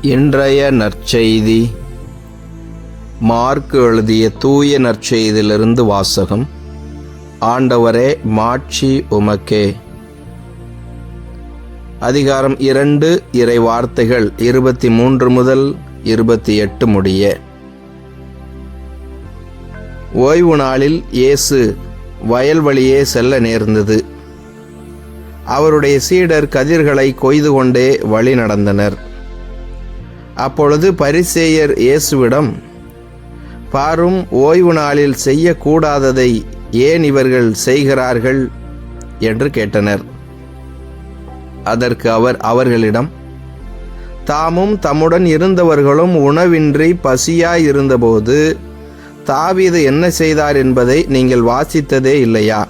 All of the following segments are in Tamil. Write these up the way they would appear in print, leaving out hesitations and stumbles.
இன்றைய நற்செய்தி மார்க்கு எழுதிய தூய நற்செய்தியிலிருந்து வாசகம். ஆண்டவரே, மாட்சி உமக்கே. அதிகாரம் 2, இறை வார்த்தைகள் 23 முதல் 28 முடிய. ஓய்வு நாளில் இயேசு வயல் வழியே செல்ல நேர்ந்தது. அவருடைய சீடர் கதிர்களை கொய்து கொண்டே வழி நடந்தனர். அப்பொழுது பரிசேயர் இயேசுவிடம், பாரும், ஓய்வு நாளில் செய்யக்கூடாததை ஏன் இவர்கள் செய்கிறார்கள் என்று கேட்டனர். அதற்கு அவர் அவர்களிடம், தாமும் தம்முடன் இருந்தவர்களும் உணவின்றி பசியாயிருந்தபோது தாவீது என்ன செய்தார் என்பதை நீங்கள் வாசித்ததே இல்லையா?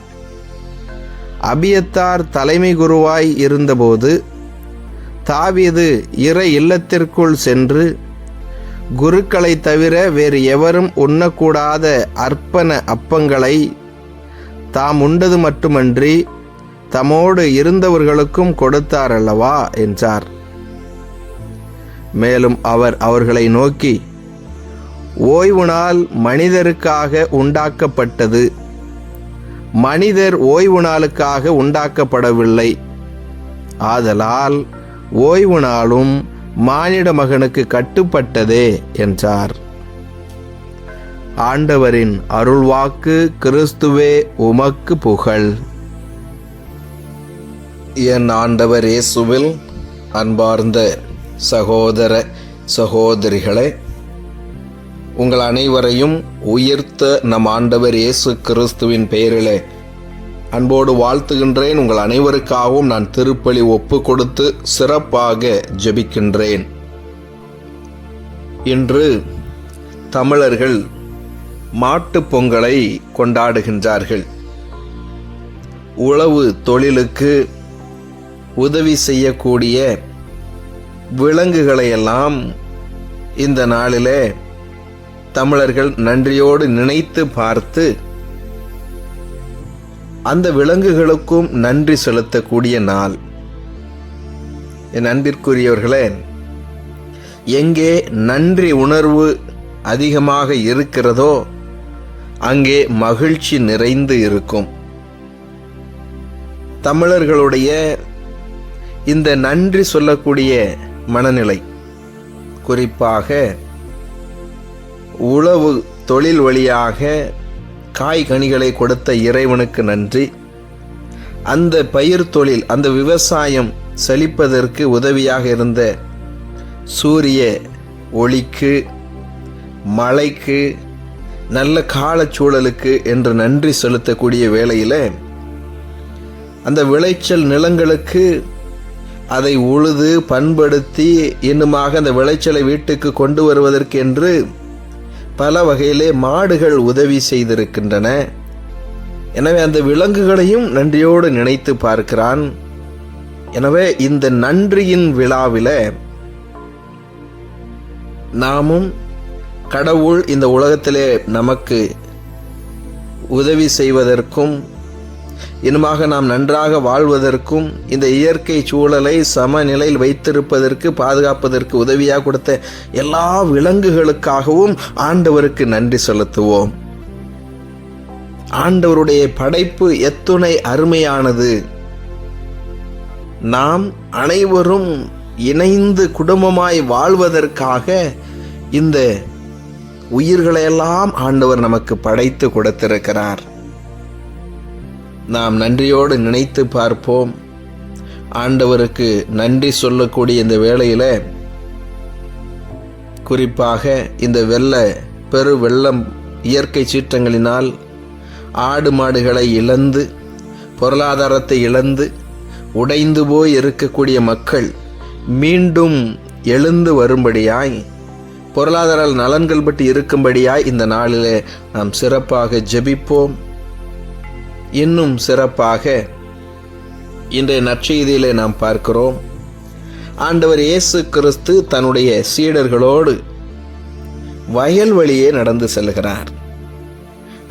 அபியத்தார் தலைமை குருவாய் இருந்தபோது தாவீது இறை இல்லத்திற்குள் சென்று குருக்களை தவிர வேறு எவரும் உண்ணக்கூடாத அர்ப்பண அப்பங்களை தாம் உண்டது மட்டுமன்றி தம்மோடு இருந்தவர்களுக்கும் கொடுத்தார் அல்லவா என்றார். மேலும் அவர் அவர்களை நோக்கி, ஓய்வு நாள் மனிதருக்காக உண்டாக்கப்பட்டது, மனிதர் ஓய்வு நாளுக்காக உண்டாக்கப்படவில்லை. ஆதலால் ஓய்வு நாளும் மானிட மகனுக்கு கட்டுப்பட்டதே என்றார். ஆண்டவரின் அருள்வாக்கு. கிறிஸ்துவே உமக்கு புகழ். என் ஆண்டவர் இயேசுவில் அன்பார்ந்த சகோதர சகோதரிகளே, உங்கள் அனைவரையும் உயிர்த்த நம் ஆண்டவர் இயேசு கிறிஸ்துவின் பெயரிலே அன்போடு வாழ்த்துகின்றேன். உங்கள் அனைவருக்காகவும் நான் திருப்பலி ஒப்பு கொடுத்து சிறப்பாக ஜெபிக்கின்றேன். இன்று தமிழர்கள் மாட்டுப் பொங்கலை கொண்டாடுகின்றார்கள். உழவு தொழிலுக்கு உதவி செய்யக்கூடிய விலங்குகளையெல்லாம் இந்த நாளிலே தமிழர்கள் நன்றியோடு நினைத்து பார்த்து அந்த விலங்குகளுக்கும் நன்றி செலுத்தக்கூடிய நாள். என் அன்பிற்குரியவர்களே, எங்கே நன்றி உணர்வு அதிகமாக இருக்கிறதோ அங்கே மகிழ்ச்சி நிறைந்து இருக்கும். தமிழர்களுடைய இந்த நன்றி சொல்லக்கூடிய மனநிலை, குறிப்பாக உழவு தொழில் வழியாக காய்கனிகளை கொடுத்த இறைவனுக்கு நன்றி. அந்த பயிர் தொழில், அந்த விவசாயம் செழிப்பதற்கு உதவியாக இருந்த சூரிய ஒளிக்கு, மழைக்கு, நல்ல காலச்சூழலுக்கு என்று நன்றி செலுத்தக்கூடிய வேளையில் அந்த விளைச்சல் நிலங்களுக்கு அதை உழுது பண்படுத்தி இன்னுமாக அந்த விளைச்சலை வீட்டுக்கு கொண்டு வருவதற்கு என்று பல வகையிலே மாடுகள் உதவி செய்திருக்கின்றன. எனவே அந்த விலங்குகளையும் நன்றியோடு நினைத்து பார்க்கிறான். எனவே இந்த நன்றியின் விழாவில் நாமும் கடவுள் இந்த உலகத்திலே நமக்கு உதவி செய்வதற்கும் இன்னுமாக நாம் நன்றாக வாழ்வதற்கும் இந்த இயற்கை சூழலை சமநிலையில் வைத்திருப்பதற்கு, பாதுகாப்பதற்கு உதவியாக கொடுத்த எல்லா விலங்குகளுக்காகவும் ஆண்டவருக்கு நன்றி செலுத்துவோம். ஆண்டவருடைய படைப்பு எத்துணை அருமையானது. நாம் அனைவரும் இணைந்து குடும்பமாய் வாழ்வதற்காக இந்த உயிர்களையெல்லாம் ஆண்டவர் நமக்கு படைத்து கொடுத்திருக்கிறார். நாம் நன்றியோடு நினைத்து பார்ப்போம். ஆண்டவருக்கு நன்றி சொல்லக்கூடிய இந்த வேளையில் குறிப்பாக இந்த பெரு வெள்ளம் இயற்கை சீற்றங்களினால் ஆடு மாடுகளை இழந்து, பொருளாதாரத்தை இழந்து, உடைந்து போய் இருக்கக்கூடிய மக்கள் மீண்டும் எழுந்து வரும்படியாய், பொருளாதார நலன்கள் பற்றி இருக்கும்படியாய் இந்த நாளிலே நாம் சிறப்பாக ஜெபிப்போம். இன்னும் சிறப்பாக இன்றைய நற்செய்தியிலே நாம் பார்க்கிறோம், ஆண்டவர் இயேசு கிறிஸ்து தன்னுடைய சீடர்களோடு வயல் வழியே நடந்து செல்கிறார்.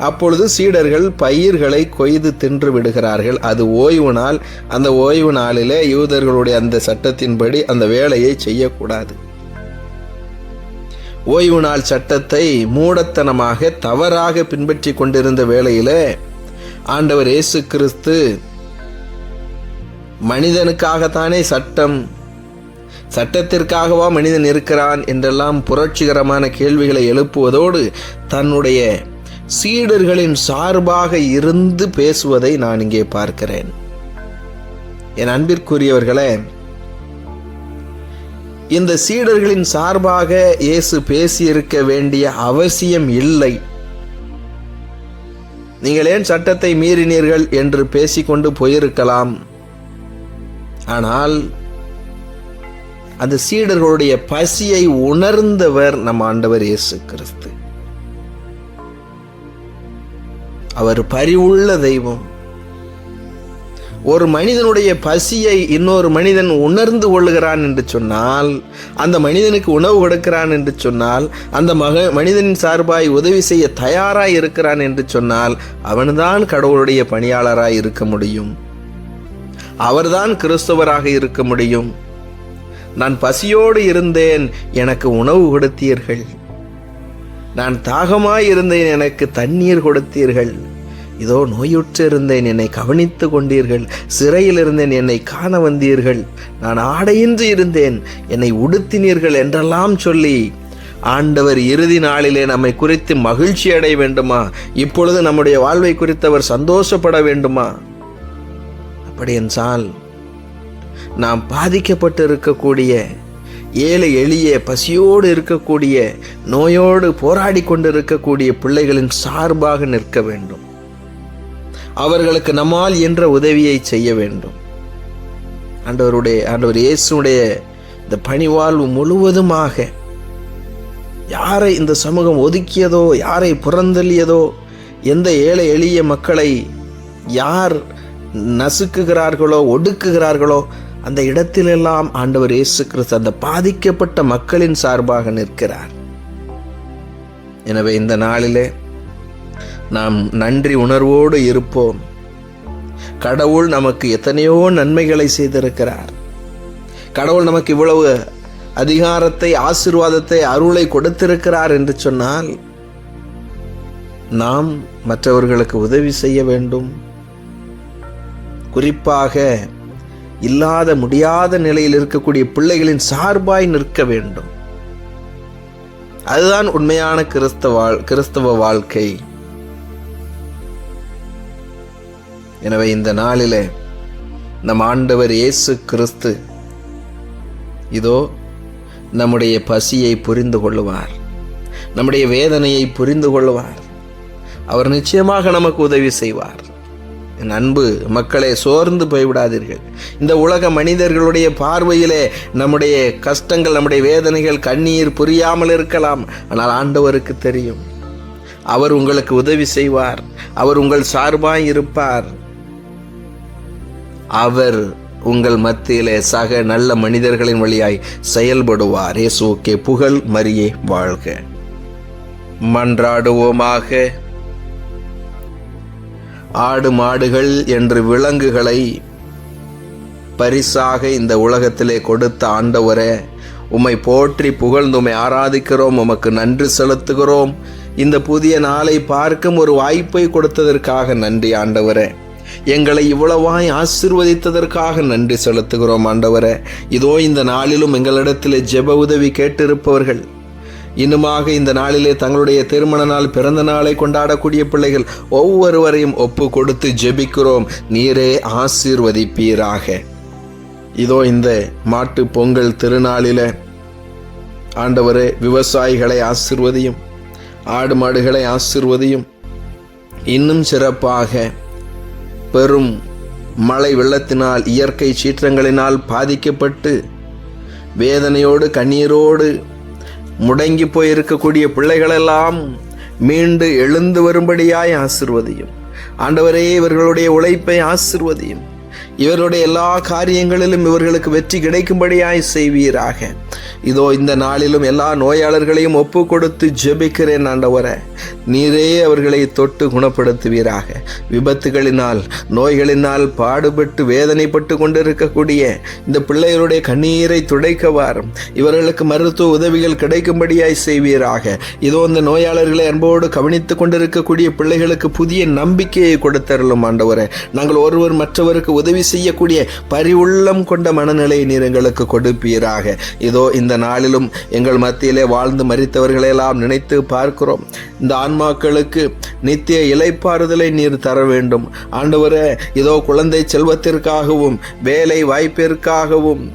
அப்பொழுது சீடர்கள் பயிர்களை கொய்து தின்று விடுகிறார்கள். அது ஓய்வு நாள். அந்த ஓய்வு நாளிலே யூதர்களுடைய அந்த சட்டத்தின்படி அந்த வேலையை செய்யக்கூடாது. ஓய்வு நாள் சட்டத்தை மூடத்தனமாக தவறாக பின்பற்றி கொண்டிருந்த வேளையில ஆண்டவர் இயேசு கிறிஸ்து மனிதனுக்காகத்தானே சட்டத்திற்காகவா மனிதன் இருக்கிறான் என்றெல்லாம் புரட்சிகரமான கேள்விகளை எழுப்புவதோடு தன்னுடைய சீடர்களின் சார்பாக இருந்து பேசுவதை நான் இங்கே பார்க்கிறேன். என் அன்பிற்குரியவர்களே, இந்த சீடர்களின் சார்பாக இயேசு பேசியிருக்க வேண்டிய அவசியம் இல்லை. நீங்கள் ஏன் சட்டத்தை மீறினீர்கள் என்று பேசிக்கொண்டு போயிருக்கலாம். ஆனால் அந்த சீடர்களுடைய பசியை உணர்ந்தவர் நம் ஆண்டவர் இயேசு கிறிஸ்து. அவர் பரிவுள்ள தெய்வம். ஒரு மனிதனுடைய பசியை இன்னொரு மனிதன் உணர்ந்து கொள்ளுகிறான் என்று சொன்னால், அந்த மனிதனுக்கு உணவு கொடுக்கிறான் என்று சொன்னால், அந்த மனிதனின் சார்பாய் உதவி செய்ய தயாராய் இருக்கிறான் என்று சொன்னால், அவன்தான் கடவுளுடைய பணியாளராய் இருக்க முடியும். அவர்தான் கிறிஸ்தவராக இருக்க முடியும். நான் பசியோடு இருந்தேன், எனக்கு உணவு கொடுத்தீர்கள். நான் தாகமாய் இருந்தேன், எனக்கு தண்ணீர் கொடுத்தீர்கள். இதோ நோயுற்று இருந்தேன், என்னை கவனித்து கொண்டீர்கள். சிறையில் இருந்தேன், என்னை காண வந்தீர்கள். நான் ஆடையின்றி இருந்தேன், என்னை உடுத்தினீர்கள் என்றெல்லாம் சொல்லி ஆண்டவர் இறுதி நாளிலே நம்மை குறித்து மகிழ்ச்சி அடைய வேண்டுமா? இப்பொழுது நம்முடைய வாழ்வை குறித்து அவர் சந்தோஷப்பட வேண்டுமா? அப்படி என்றால் நாம் பாதிக்கப்பட்டு இருக்கக்கூடிய, ஏழை எளிய பசியோடு இருக்கக்கூடிய, நோயோடு போராடி கொண்டு இருக்கக்கூடிய பிள்ளைகளின் சார்பாக நிற்க வேண்டும். அவர்களுக்கு நம்மால் என்ற உதவியை செய்ய வேண்டும். ஆண்டவர் இயேசுடைய இந்த பணிவாழ்வு முழுவதுமாக யாரை இந்த சமூகம் ஒதுக்கியதோ, யாரை புறந்தள்ளியதோ, எந்த ஏழை எளிய மக்களை யார் நசுக்குகிறார்களோ, ஒடுக்குகிறார்களோ, அந்த இடத்திலெல்லாம் ஆண்டவர் இயேசு கிறிஸ்து அந்த பாதிக்கப்பட்ட மக்களின் சார்பாக நிற்கிறார். எனவே இந்த நாளிலே நாம் நன்றி உணர்வோடு இருப்போம். கடவுள் நமக்கு எத்தனையோ நன்மைகளை செய்திருக்கிறார். கடவுள் நமக்கு இவ்வளவு அதிகாரத்தை, ஆசீர்வாதத்தை, அருளை கொடுத்திருக்கிறார் என்று சொன்னால், நாம் மற்றவர்களுக்கு உதவி செய்ய வேண்டும். குறிப்பாக இல்லாத முடியாத நிலையில் இருக்கக்கூடிய பிள்ளைகளின் சார்பாய் நிற்க வேண்டும். அதுதான் உண்மையான கிறிஸ்தவ வாழ்க்கை. எனவே இந்த நாளிலே நம் ஆண்டவர் இயேசு கிறிஸ்து இதோ நம்முடைய பசியை புரிந்து கொள்ளுவார், நம்முடைய வேதனையை புரிந்து கொள்ளுவார். அவர் நிச்சயமாக நமக்கு உதவி செய்வார். என் அன்பு மக்களே, சோர்ந்து போய்விடாதீர்கள். இந்த உலக மனிதர்களுடைய பார்வையிலே நம்முடைய கஷ்டங்கள், நம்முடைய வேதனைகள், கண்ணீர் புரியாமல் இருக்கலாம். ஆனால் ஆண்டவருக்கு தெரியும். அவர் உங்களுக்கு உதவி செய்வார். அவர் உங்கள் சார்பாய் இருப்பார். அவர் உங்கள் மத்தியிலே சக நல்ல மனிதர்களின் வழியாய் செயல்படுவார். இயேசுவுக்கே புகழ், மரியே வாழ்க. மன்றாடுவோமாக. ஆடு மாடுகள் என்று விலங்குகளை பரிசாக இந்த உலகத்திலே கொடுத்த ஆண்டவரே, உம்மை போற்றி புகழ்ந்து உம்மை ஆராதிக்கிறோம். உமக்கு நன்றி செலுத்துகிறோம். இந்த புதிய நாளை பார்க்கும் ஒரு வாய்ப்பை கொடுத்ததற்காக நன்றி ஆண்டவரே. எங்களை இவ்வளவாய் ஆசீர்வதித்ததற்காக நன்றி செலுத்துகிறோம் ஆண்டவரே. இதோ இந்த நாளிலும் எங்களிடத்திலே ஜெப உதவி கேட்டிருப்பவர்கள், இன்னுமாக இந்த நாளிலே தங்களுடைய திருமண நாள், பிறந்த நாளை கொண்டாடக்கூடிய பிள்ளைகள் ஒவ்வொருவரையும் ஒப்பு கொடுத்து ஜெபிக்கிறோம். நீரே ஆசீர்வதிப்பீராக. இதோ இந்த மாட்டு பொங்கல் திருநாளில ஆண்டவரே, விவசாயிகளை ஆசீர்வதியும், ஆடு மாடுகளை ஆசீர்வதியும். இன்னும் சிறப்பாக பெரும் மழை வெள்ளத்தினால், இயற்கை சீற்றங்களினால் பாதிக்கப்பட்டு வேதனையோடு கண்ணீரோடு முடங்கி போயிருக்கக்கூடிய பிள்ளைகளெல்லாம் மீண்டு எழுந்து வரும்படியாய் ஆசீர்வதியும். ஆண்டவரே, இவர்களுடைய உழைப்பை ஆசீர்வதியும். இவருடைய எல்லா காரியங்களிலும் இவர்களுக்கு வெற்றி கிடைக்கும்படியாய் செய்வீராக. இதோ இந்த நாளிலும் எல்லா நோயாளர்களையும் ஒப்பு கொடுத்து ஜெபிக்கிறேன் ஆண்டவரே. நீரே அவர்களை தொட்டு குணப்படுத்துவீராக. விபத்துகளினால் நோய்களினால் பாடுபட்டு வேதனைப்பட்டு கொண்டிருக்கக்கூடிய இந்த பிள்ளைகளுடைய கண்ணீரை துடைக்க வாரும். இவர்களுக்கு மருத்துவ உதவிகள் கிடைக்கும்படியாய் செய்வீராக. இதோ இந்த நோயாளர்களை அன்போடு கவனித்துக் கொண்டிருக்கக்கூடிய பிள்ளைகளுக்கு புதிய நம்பிக்கையை கொடுத்தருளும் ஆண்டவரே. நாங்கள் ஒருவர் மற்றவருக்கு உதவி செய்யக்கூடிய பரிவுள்ளம் கொண்ட மனநிலையை நீர் எங்களுக்கு கொடுப்பீராக. இதோ இந்த நாளிலும் எங்கள் மத்தியிலே வாழ்ந்து மரித்தவர்களெல்லாம் நினைத்து பார்க்கிறோம். இந்த ஆன்மாக்களுக்கு நித்திய இளைப்பாறுதலை நீர் தர வேண்டும் ஆண்டவரே. இதோ குழந்தை செல்வத்திற்காகவும் வேலை வாய்ப்பிற்காகவும்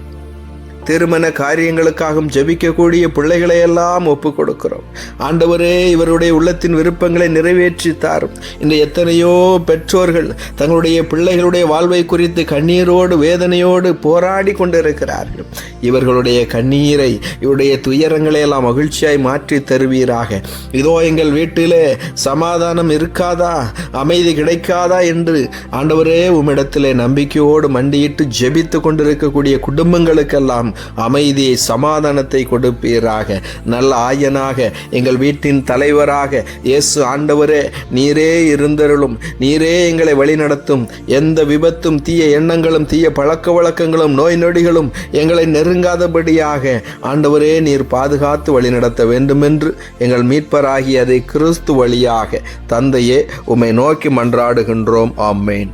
திருமண காரியங்களுக்காகவும் ஜெபிக்கக்கூடிய பிள்ளைகளை எல்லாம் ஒப்பு கொடுக்கிறோம் ஆண்டவரே. இவருடைய உள்ளத்தின் விருப்பங்களை நிறைவேற்றி தாரும். இந்த எத்தனையோ பெற்றோர்கள் தங்களுடைய பிள்ளைகளுடைய வாழ்வை குறித்து கண்ணீரோடு வேதனையோடு போராடி கொண்டிருக்கிறார்கள். இவர்களுடைய கண்ணீரை இவருடைய துயரங்களை எல்லாம் மகிழ்ச்சியாய் மாற்றி தருவீராக. இதோ எங்கள் வீட்டிலே சமாதானம் இருக்காதா, அமைதி கிடைக்காதா என்று ஆண்டவரே உம்மிடத்திலே நம்பிக்கையோடு மண்டியிட்டு ஜெபித்து கொண்டிருக்கக்கூடிய குடும்பங்களுக்கெல்லாம் அமைதியை சமாதானத்தை கொடுப்பீராக. நல்ல ஆயனாக எங்கள் வீட்டின் தலைவராக இயேசு ஆண்டவரே நீரே இருந்தருளும். நீரே எங்களை வழிநடத்தும். எந்த விபத்தும் தீய எண்ணங்களும் தீய பழக்க வழக்கங்களும் நோய் நொடிகளும் எங்களை நெருங்காதபடியாக ஆண்டவரே நீர் பாதுகாத்து வழிநடத்த வேண்டும் என்று எங்கள் மீட்பராகிய அதை கிறிஸ்து வழியாக தந்தையே உம்மை நோக்கி மன்றாடுகின்றோம். ஆமென்.